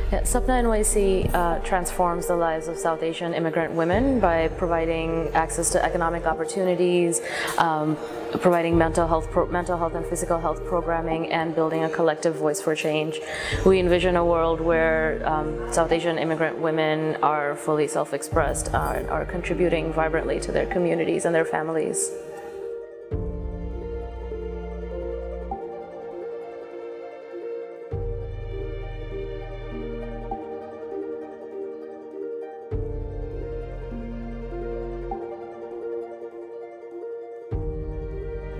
Yeah, Sapna NYC transforms the lives of South Asian immigrant women by providing access to economic opportunities, providing mental health and physical health programming, and building a collective voice for change. We envision a world where South Asian immigrant women are fully self-expressed, are contributing vibrantly to their communities and their families.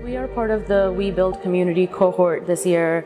We are part of the We Build community cohort this year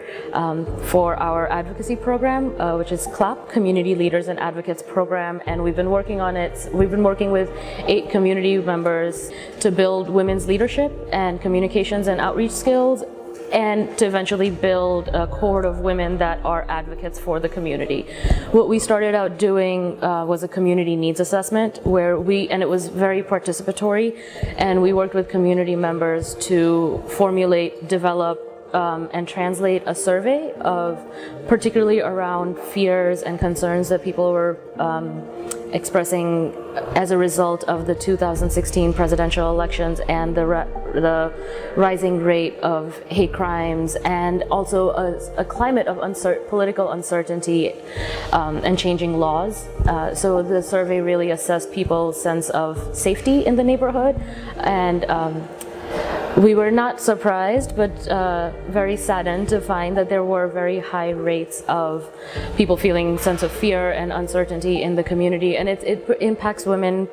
for our advocacy program, which is CLAP, Community Leaders and Advocates Program, and we've been working on it. We've been working with 8 community members to build women's leadership and communications and outreach skills, and to eventually build a cohort of women that are advocates for the community. What we started out doing was a community needs assessment and it was very participatory, and we worked with community members to formulate, develop, and translate a survey of particularly around fears and concerns that people were expressing as a result of the 2016 presidential elections and the rising rate of hate crimes, and also a climate of political uncertainty and changing laws. So the survey really assessed people's sense of safety in the neighborhood, and we were not surprised, but very saddened to find that there were very high rates of people feeling a sense of fear and uncertainty in the community, and it impacts women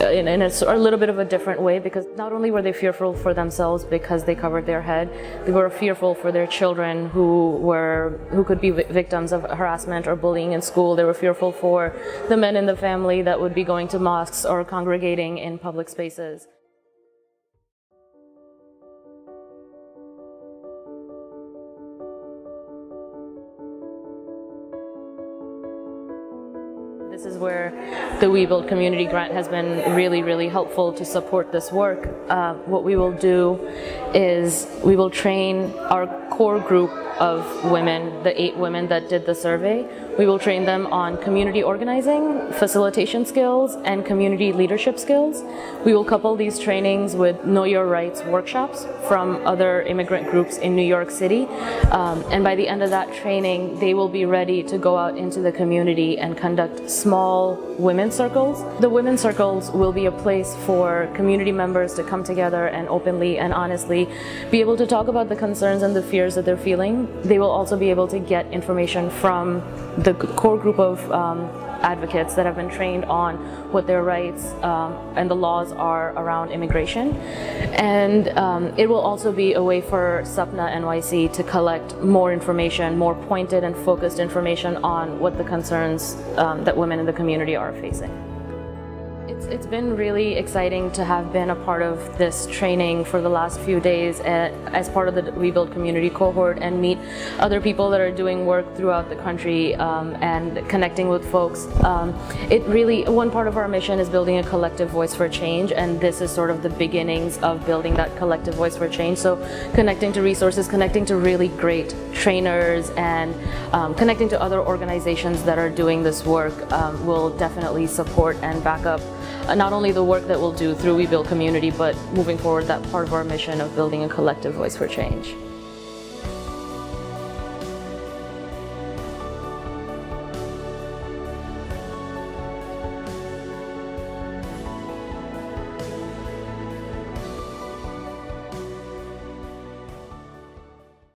in a little bit of a different way, because not only were they fearful for themselves because they covered their head, they were fearful for their children who could be victims of harassment or bullying in school. They were fearful for the men in the family that would be going to mosques or congregating in public spaces. This is where the We Build community grant has been really, really helpful to support this work. What we will do is we will train our core group of women, the 8 women that did the survey. We will train them on community organizing, facilitation skills, and community leadership skills. We will couple these trainings with Know Your Rights workshops from other immigrant groups in New York City. And by the end of that training, they will be ready to go out into the community and conduct small women's circles. The women's circles will be a place for community members to come together and openly and honestly be able to talk about the concerns and the fears that they're feeling. They will also be able to get information from the core group of advocates that have been trained on what their rights and the laws are around immigration. And it will also be a way for Sapna NYC to collect more information, more pointed and focused information on what the concerns that women in the community are facing. It's been really exciting to have been a part of this training for the last few days as part of the We Build community cohort, and meet other people that are doing work throughout the country and connecting with folks. One part of our mission is building a collective voice for change, and this is sort of the beginnings of building that collective voice for change. So connecting to resources, connecting to really great trainers, and connecting to other organizations that are doing this work will definitely support and back up not only the work that we'll do through We Build community, but moving forward that part of our mission of building a collective voice for change.